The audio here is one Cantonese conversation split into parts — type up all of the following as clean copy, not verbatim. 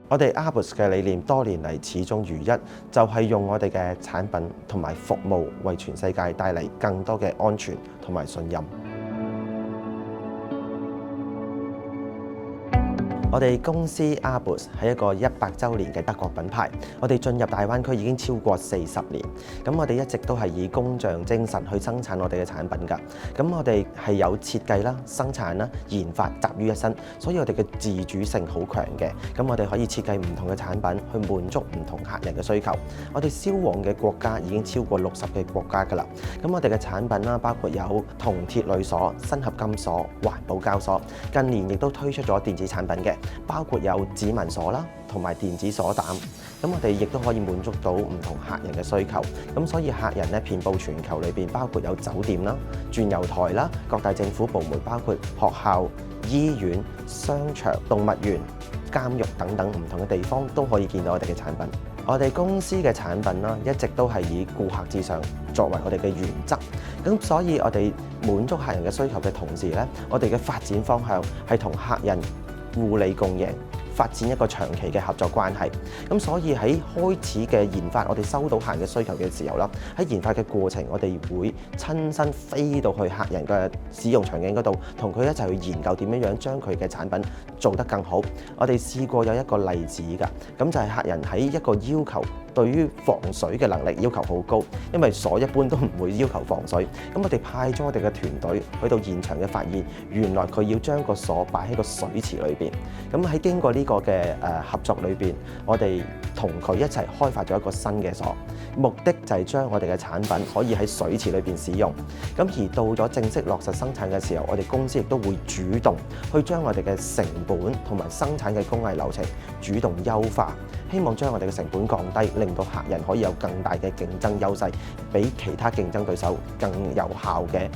我哋 ARBUS 嘅理念多年嚟始終如一，就係用我哋嘅產品同埋服務為全世界帶嚟更多嘅安全同埋信任。我哋公司 ARBUS 係一個100週年嘅德國品牌，我哋進入大灣區已經超過40年。咁我哋一直都係以工匠精神去生產我哋嘅產品㗎。咁我哋係有設計啦、生產啦、研發集於一身，所以我哋嘅自主性好強嘅。咁我哋可以設計唔同嘅產品去滿足唔同客人嘅需求。我哋銷往嘅國家已經超過60個國家㗎啦。咁我哋嘅產品啦，包括有銅鐵鋁鎖、鋅合金鎖、環保膠鎖，近年亦都推出咗電子產品嘅。包括有指紋鎖啦，同埋電子鎖膽，咁我哋亦都可以滿足到唔同客人嘅需求。咁所以客人咧遍佈全球裏邊，包括有酒店啦、轉油台啦、各大政府部門，包括學校、醫院、商場、動物園、監獄等等唔同嘅地方都可以見到我哋嘅產品。我哋公司嘅產品啦，一直都係以顧客至上作為我哋嘅原則。咁所以我哋滿足客人嘅需求嘅同時咧，我哋嘅發展方向係同客人互利共贏，發展一個長期嘅合作關係。咁所以喺開始嘅研發，我哋收到客人嘅需求嘅時候啦，喺研發嘅過程，我哋會親身飛到去客人嘅使用場景嗰度，同佢一齊去研究點樣樣將佢嘅產品做得更好。我哋試過有一個例子㗎，咁就係客人喺一個要求，對於防水嘅能力要求好高，因為鎖一般都唔會要求防水。咁我哋派咗我哋嘅團隊去到現場嘅發現，原來佢要將個鎖擺喺個水池裏邊。咁喺經過呢個嘅合作裏邊，我哋同佢一齊開發咗一個新嘅鎖，目的就係將我哋嘅產品可以喺水池裏邊使用。咁而到咗正式落實生產嘅時候，我哋公司亦都會主動去將我哋嘅成本同埋生產嘅工藝流程主動優化，希望將我哋嘅成本降低，令到客人可以有更大嘅競爭優勢，比其他競爭對手更有效嘅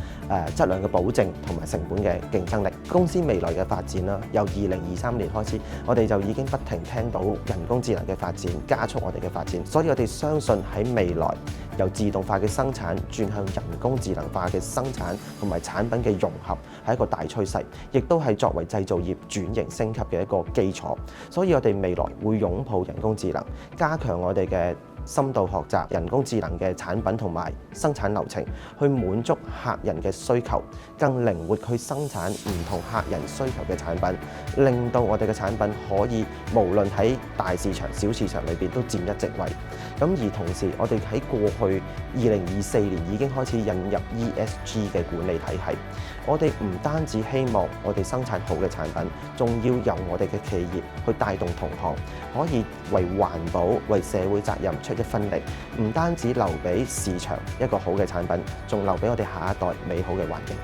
質量嘅保證同埋成本嘅競爭力。公司未來嘅發展啦，由2023年開始，我哋就已經不停聽到人工智能嘅發展，加速我哋嘅發展。所以我哋相信喺未來由自動化嘅生產轉向人工智能化嘅生產同埋產品嘅融合係一個大趨勢，亦都係作為製造業轉型升級嘅一個基礎。所以我哋未來會擁抱人工智能，加強我哋嘅深度學習人工智能嘅產品同埋生產流程，去滿足客人嘅需求，更靈活去生產唔同客人需求嘅產品，令到我哋嘅產品可以無論喺大市場、小市場裏邊都佔一席位。咁而同時，我哋喺過去2024年已經開始引入 ESG 嘅管理體系。我哋唔單止希望我哋生產好嘅產品，仲要由我哋嘅企業去帶動同行，可以為環保、為社會責任出一分力。唔單止留俾市場一個好嘅產品，仲留俾我哋下一代美好嘅環境。